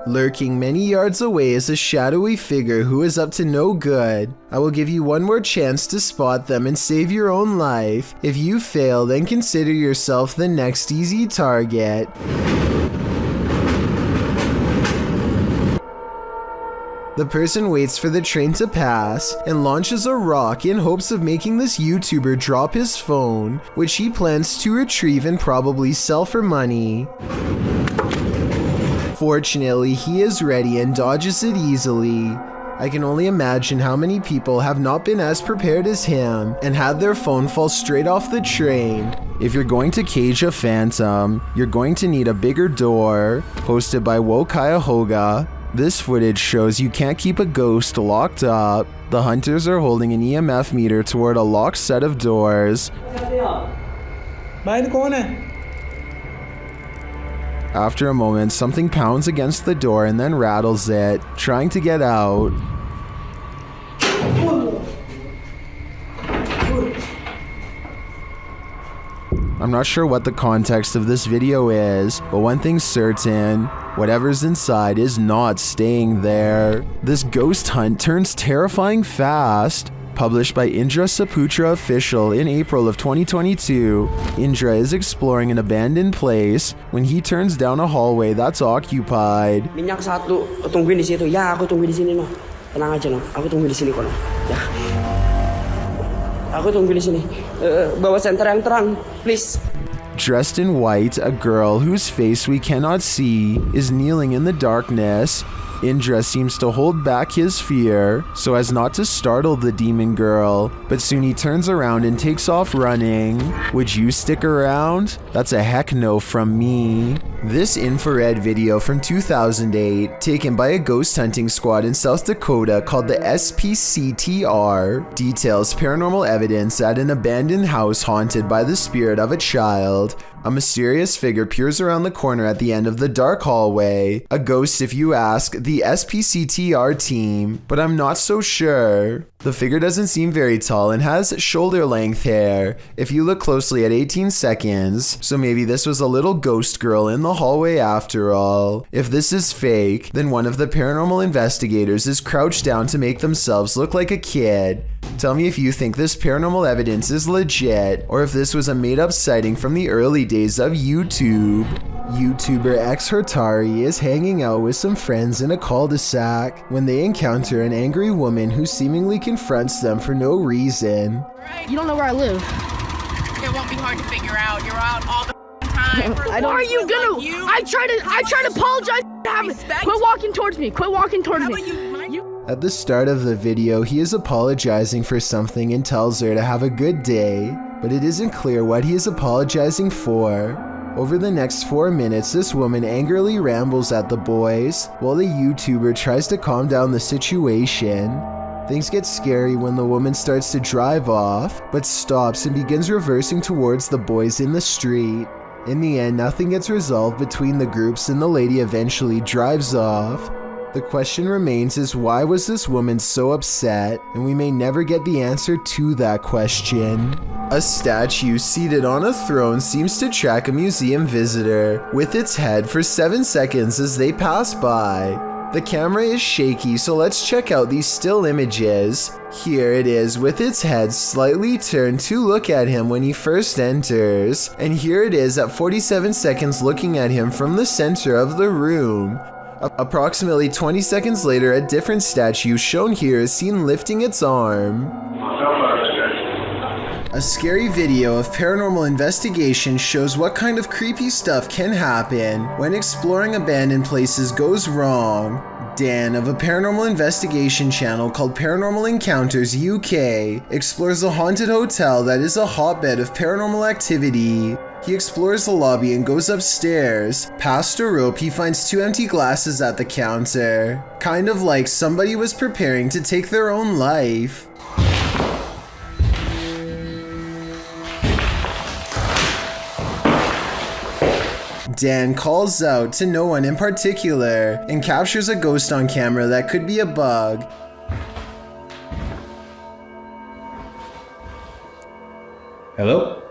Lurking many yards away is a shadowy figure who is up to no good. I will give you one more chance to spot them and save your own life. If you fail, then consider yourself the next easy target. The person waits for the train to pass and launches a rock in hopes of making this YouTuber drop his phone, which he plans to retrieve and probably sell for money. Fortunately, he is ready and dodges it easily. I can only imagine how many people have not been as prepared as him and had their phone fall straight off the train. If you're going to cage a phantom, you're going to need a bigger door. Posted by Wokayahoga. This footage shows you can't keep a ghost locked up. The hunters are holding an EMF meter toward a locked set of doors. After a moment, something pounds against the door and then rattles it, trying to get out. I'm not sure what the context of this video is, but one thing's certain, whatever's inside is not staying there. This ghost hunt turns terrifying fast. Published by Indra Saputra Official in April of 2022, Indra is exploring an abandoned place when he turns down a hallway that's occupied. Minyak satu, tungguin di situ. Ya, aku tunggu di sini no. Tenang aja no. Aku tunggu di sini kok no. Ya. Aku tunggu di sini. Bawa senter yang terang, please. Dressed in white, a girl whose face we cannot see is kneeling in the darkness. Indra seems to hold back his fear so as not to startle the demon girl, but soon he turns around and takes off running. Would you stick around? That's a heck no from me. This infrared video from 2008, taken by a ghost hunting squad in South Dakota called the SPCTR, details paranormal evidence at an abandoned house haunted by the spirit of a child. A mysterious figure peers around the corner at the end of the dark hallway. A ghost if you ask the SPCTR team, but I'm not so sure. The figure doesn't seem very tall and has shoulder-length hair if you look closely at 18 seconds, so maybe this was a little ghost girl in the hallway after all. If this is fake, then one of the paranormal investigators is crouched down to make themselves look like a kid. Tell me if you think this paranormal evidence is legit, or if this was a made-up sighting from the early days of YouTube. YouTuber X Hurtari is hanging out with some friends in a cul-de-sac when they encounter an angry woman who seemingly confronts them for no reason. You don't know where I live. It won't be hard to figure out. You're out all the time. I don't. Are you gonna? I try to apologize. Quit walking towards me. Quit walking towards me. At the start of the video, he is apologizing for something and tells her to have a good day, but it isn't clear what he is apologizing for. Over the next 4 minutes, this woman angrily rambles at the boys, while the YouTuber tries to calm down the situation. Things get scary when the woman starts to drive off, but stops and begins reversing towards the boys in the street. In the end, nothing gets resolved between the groups and the lady eventually drives off. The question remains is why was this woman so upset, and we may never get the answer to that question. A statue seated on a throne seems to track a museum visitor with its head for 7 seconds as they pass by. The camera is shaky, so let's check out these still images. Here it is with its head slightly turned to look at him when he first enters, and here it is at 47 seconds looking at him from the center of the room. Approximately 20 seconds later, a different statue shown here is seen lifting its arm. A scary video of paranormal investigation shows what kind of creepy stuff can happen when exploring abandoned places goes wrong. Dan of a paranormal investigation channel called Paranormal Encounters UK explores a haunted hotel that is a hotbed of paranormal activity. He explores the lobby and goes upstairs. Past a rope, he finds 2 empty glasses at the counter. Kind of like somebody was preparing to take their own life. Dan calls out to no one in particular and captures a ghost on camera that could be a bug. Hello?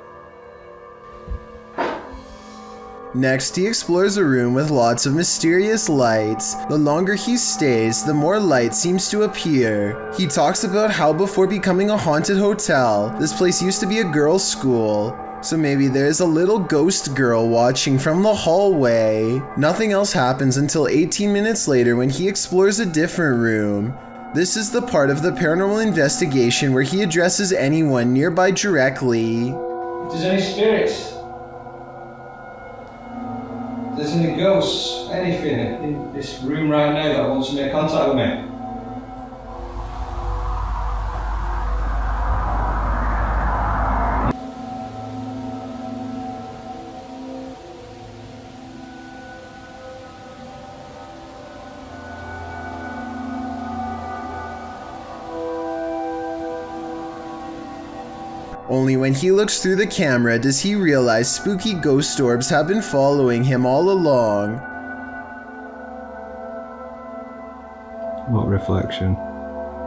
Next, he explores a room with lots of mysterious lights. The longer he stays, the more light seems to appear. He talks about how before becoming a haunted hotel, this place used to be a girls' school. So maybe there's a little ghost girl watching from the hallway. Nothing else happens until 18 minutes later when he explores a different room. This is the part of the paranormal investigation where he addresses anyone nearby directly. If there's any spirits, if there's any ghosts, anything in this room right now that wants to make contact with me. Only when he looks through the camera does he realize spooky ghost orbs have been following him all along. What reflection?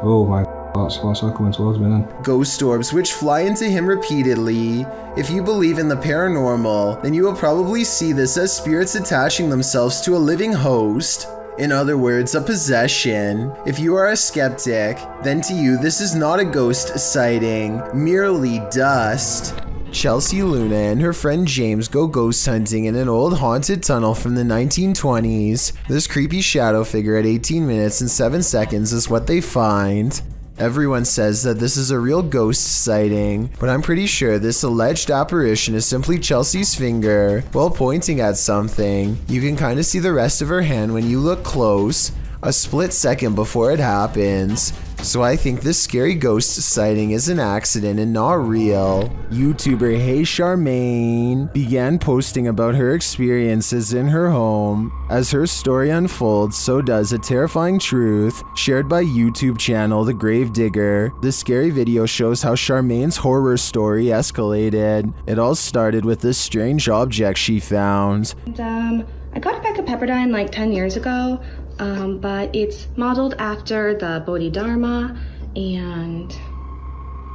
Oh my, that's all coming towards me then. Ghost orbs which fly into him repeatedly. If you believe in the paranormal, then you will probably see this as spirits attaching themselves to a living host. In other words, a possession. If you are a skeptic, then to you this is not a ghost sighting, merely dust. Chelsea Luna and her friend James go ghost hunting in an old haunted tunnel from the 1920s. This creepy shadow figure at 18 minutes and 7 seconds is what they find. Everyone says that this is a real ghost sighting, but I'm pretty sure this alleged apparition is simply Chelsea's finger while pointing at something. You can kind of see the rest of her hand when you look close, a split second before it happens. So I think this scary ghost sighting is an accident and not real. YouTuber Hey Charmaine began posting about her experiences in her home. As her story unfolds, so does a terrifying truth shared by YouTube channel The Gravedigger. This scary video shows how Charmaine's horror story escalated. It all started with this strange object she found. I got a pack of Pepperdine like 10 years ago. But it's modeled after the Bodhidharma, and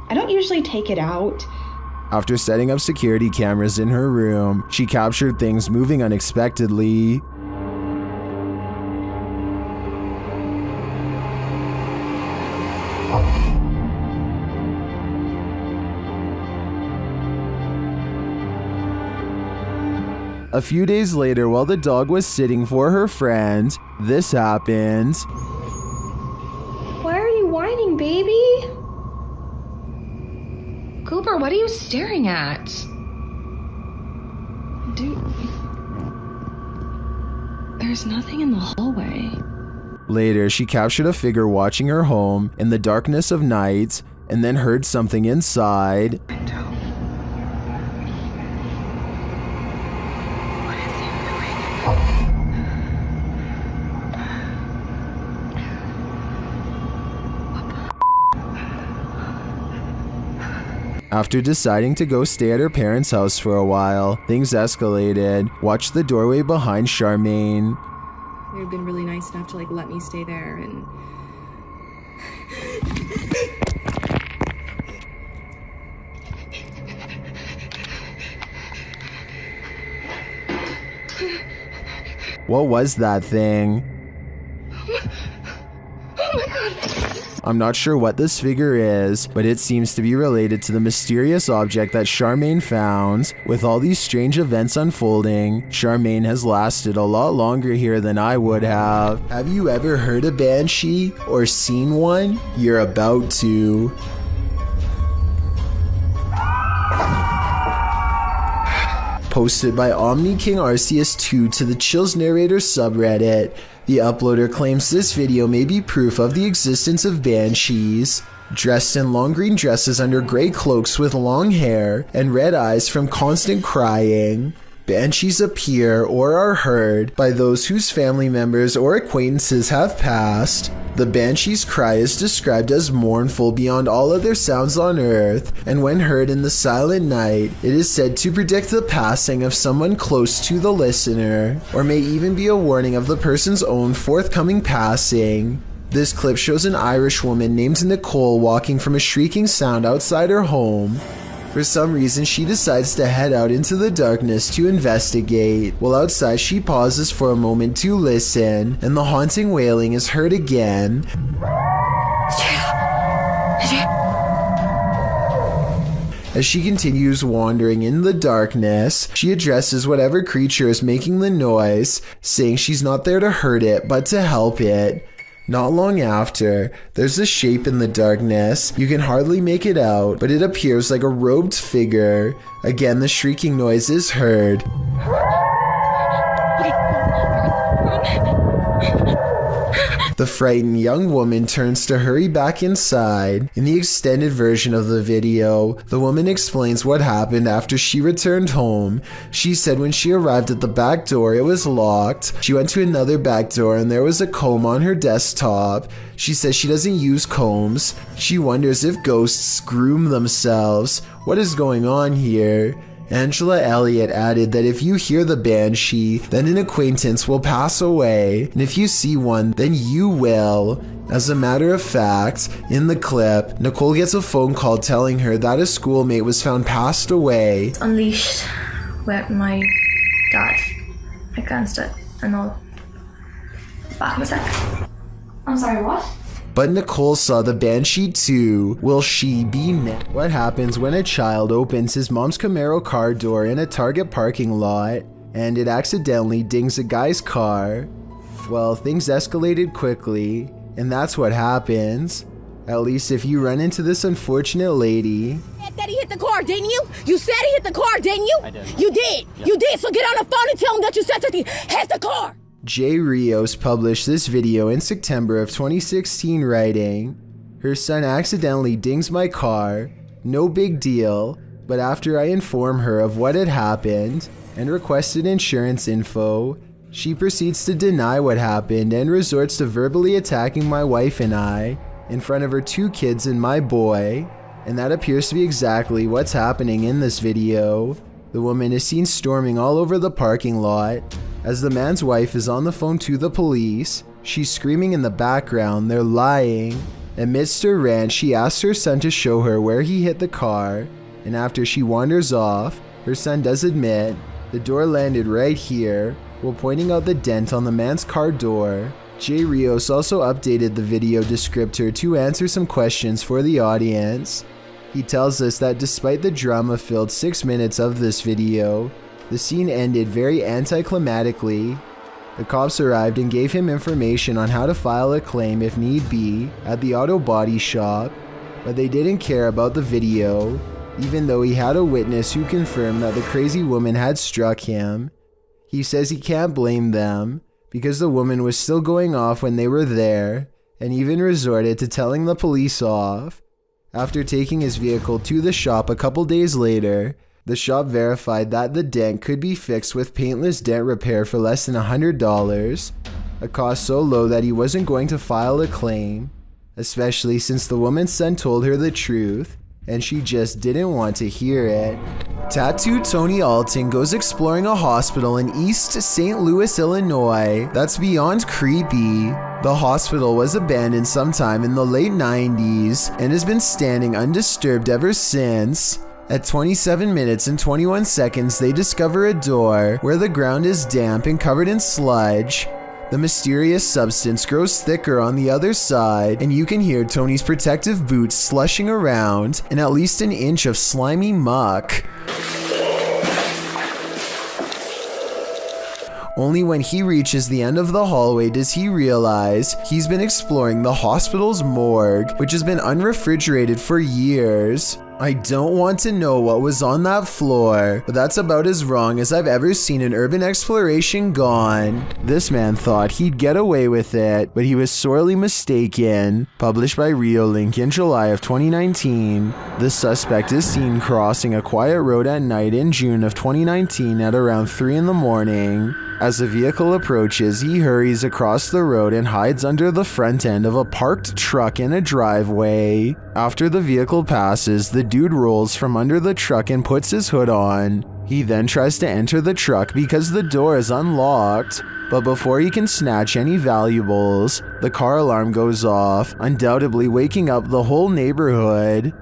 I don't usually take it out. After setting up security cameras in her room, she captured things moving unexpectedly. A few days later, while the dog was sitting for her friend, this happened. Why are you whining, baby? Cooper, what are you staring at? Dude, there's nothing in the hallway. Later, she captured a figure watching her home in the darkness of night and then heard something inside. After deciding to go stay at her parents' house for a while, things escalated. Watch the doorway behind Charmaine. They've been really nice enough to let me stay there and What was that thing? I'm not sure what this figure is, but it seems to be related to the mysterious object that Charmaine found. With all these strange events unfolding, Charmaine has lasted a lot longer here than I would have. Have you ever heard a banshee or seen one? You're about to. Posted by Omni King Arceus 2 to the Chills Narrator subreddit. The uploader claims this video may be proof of the existence of banshees. Dressed in long green dresses under gray cloaks with long hair and red eyes from constant crying, banshees appear or are heard by those whose family members or acquaintances have passed. The banshee's cry is described as mournful beyond all other sounds on earth, and when heard in the silent night, it is said to predict the passing of someone close to the listener, or may even be a warning of the person's own forthcoming passing. This clip shows an Irish woman named Nicole walking from a shrieking sound outside her home. For some reason, she decides to head out into the darkness to investigate. While outside, she pauses for a moment to listen, and the haunting wailing is heard again. As she continues wandering in the darkness, she addresses whatever creature is making the noise, saying she's not there to hurt it, but to help it. Not long after, there's a shape in the darkness. You can hardly make it out, but it appears like a robed figure. Again, the shrieking noise is heard. The frightened young woman turns to hurry back inside. In the extended version of the video, the woman explains what happened after she returned home. She said when she arrived at the back door, it was locked. She went to another back door and there was a comb on her desktop. She says she doesn't use combs. She wonders if ghosts groom themselves. What is going on here? Angela Elliott added that if you hear the banshee, then an acquaintance will pass away, and if you see one, then you will. As a matter of fact, in the clip, Nicole gets a phone call telling her that a schoolmate was found passed away. unleashed with my dad against it and all. Back in a sec. I'm sorry, what? But Nicole saw the banshee too. Will she be next? What happens when a child opens his mom's Camaro car door in a Target parking lot and it accidentally dings a guy's car? Well, things escalated quickly, and that's what happens. At least if you run into this unfortunate lady. You said that he hit the car, didn't you? You said he hit the car, didn't you? I did. You did. Yep. You did. So get on the phone and tell him that you said that he hit the car. Jay Rios published this video in September of 2016 writing, "Her son accidentally dings my car, no big deal, but after I inform her of what had happened and requested insurance info, she proceeds to deny what happened and resorts to verbally attacking my wife and I in front of her 2 kids and my boy." And that appears to be exactly what's happening in this video. The woman is seen storming all over the parking lot. As the man's wife is on the phone to the police, she's screaming in the background, "They're lying." Amidst her rant, she asks her son to show her where he hit the car, and after she wanders off, her son does admit the door landed right here, while pointing out the dent on the man's car door. Jay Rios also updated the video descriptor to answer some questions for the audience. He tells us that despite the drama-filled 6 minutes of this video, the scene ended very anticlimactically. The cops arrived and gave him information on how to file a claim if need be at the auto body shop, but they didn't care about the video. even though he had a witness who confirmed that the crazy woman had struck him. He says he can't blame them because the woman was still going off when they were there, and even resorted to telling the police off. After taking his vehicle to the shop a couple days later, the shop verified that the dent could be fixed with paintless dent repair for less than $100, a cost so low that he wasn't going to file a claim, especially since the woman's son told her the truth, and she just didn't want to hear it. Tattooed Tony Alton goes exploring a hospital in East St. Louis, Illinois. That's beyond creepy. The hospital was abandoned sometime in the late 90s and has been standing undisturbed ever since. At 27 minutes and 21 seconds, they discover a door where the ground is damp and covered in sludge. The mysterious substance grows thicker on the other side, and you can hear Tony's protective boots slushing around in at least an inch of slimy muck. Only when he reaches the end of the hallway does he realize he's been exploring the hospital's morgue, which has been unrefrigerated for years. I don't want to know what was on that floor, but that's about as wrong as I've ever seen an urban exploration gone. This man thought he'd get away with it, but he was sorely mistaken. Published by Reolink in July of 2019. The suspect is seen crossing a quiet road at night in June of 2019 at around 3 in the morning. As the vehicle approaches, he hurries across the road and hides under the front end of a parked truck in a driveway. After the vehicle passes, the dude rolls from under the truck and puts his hood on. He then tries to enter the truck because the door is unlocked. But before he can snatch any valuables, the car alarm goes off, undoubtedly waking up the whole neighborhood.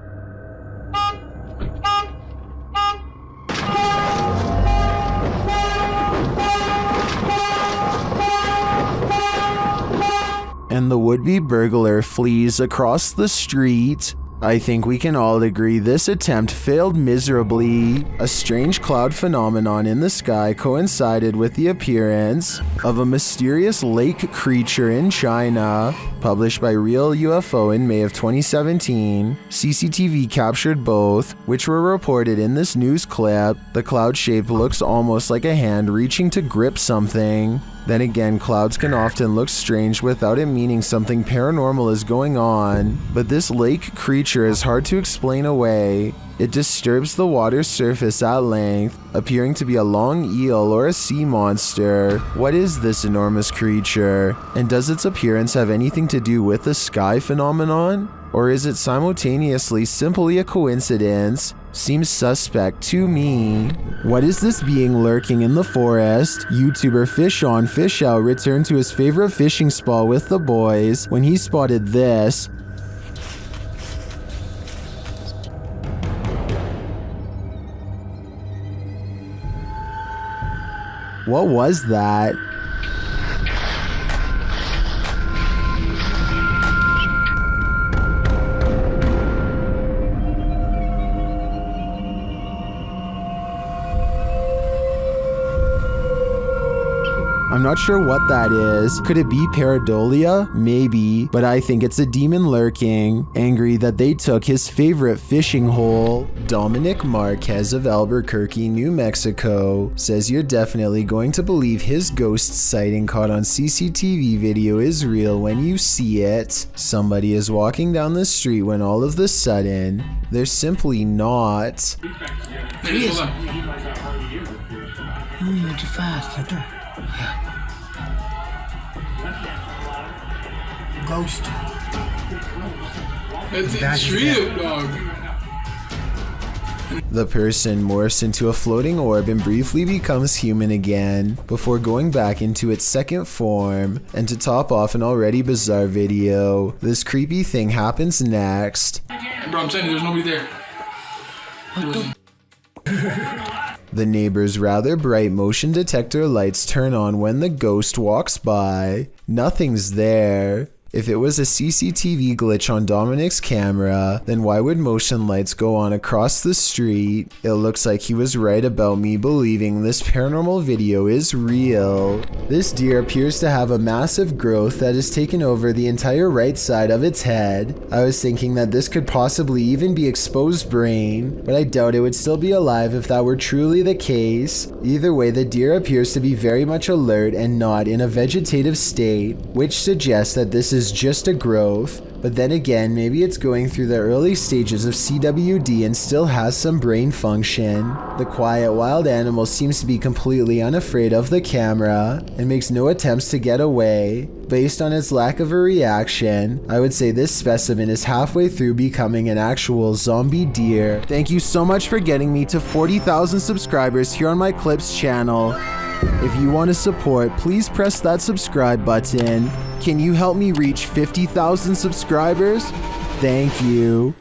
And the would-be burglar flees across the street. I think we can all agree this attempt failed miserably. A strange cloud phenomenon in the sky coincided with the appearance of a mysterious lake creature in China. Published by Real UFO in May of 2017. CCTV captured both, which were reported in this news clip. The cloud shape looks almost like a hand reaching to grip something. Then again, clouds can often look strange without it meaning something paranormal is going on, but this lake creature is hard to explain away. It disturbs the water's surface at length, appearing to be a long eel or a sea monster. What is this enormous creature? And does its appearance have anything to do with the sky phenomenon? Or is it simultaneously simply a coincidence? Seems suspect to me. What is this being lurking in the forest? YouTuber Fish On Fish Out returned to his favorite fishing spot with the boys when he spotted this. What was that? I'm not sure what that is. Could it be pareidolia? Maybe, but I think it's a demon lurking, angry that they took his favorite fishing hole. Dominic Marquez of Albuquerque, New Mexico says you're definitely going to believe his ghost sighting caught on CCTV video is real when you see it. Somebody is walking down the street when all of a sudden, they're simply not. Ghost. That's a trip, dog. The person morphs into a floating orb and briefly becomes human again, before going back into its second form. And to top off an already bizarre video, this creepy thing happens next. Bro, I'm telling you, there's nobody there. What the? The neighbor's rather bright motion detector lights turn on when the ghost walks by. Nothing's there. If it was a CCTV glitch on Dominic's camera, then why would motion lights go on across the street? It looks like he was right about me believing this paranormal video is real. This deer appears to have a massive growth that has taken over the entire right side of its head. I was thinking that this could possibly even be exposed brain, but I doubt it would still be alive if that were truly the case. Either way, the deer appears to be very much alert and not in a vegetative state, which suggests that this is just a growth. But then again, maybe it's going through the early stages of CWD and still has some brain function. The quiet wild animal seems to be completely unafraid of the camera and makes no attempts to get away. Based on its lack of a reaction, I would say this specimen is halfway through becoming an actual zombie deer. Thank you so much for getting me to 40,000 subscribers here on my Clips channel. If you want to support, please press that subscribe button. Can you help me reach 50,000 subscribers? Thank you.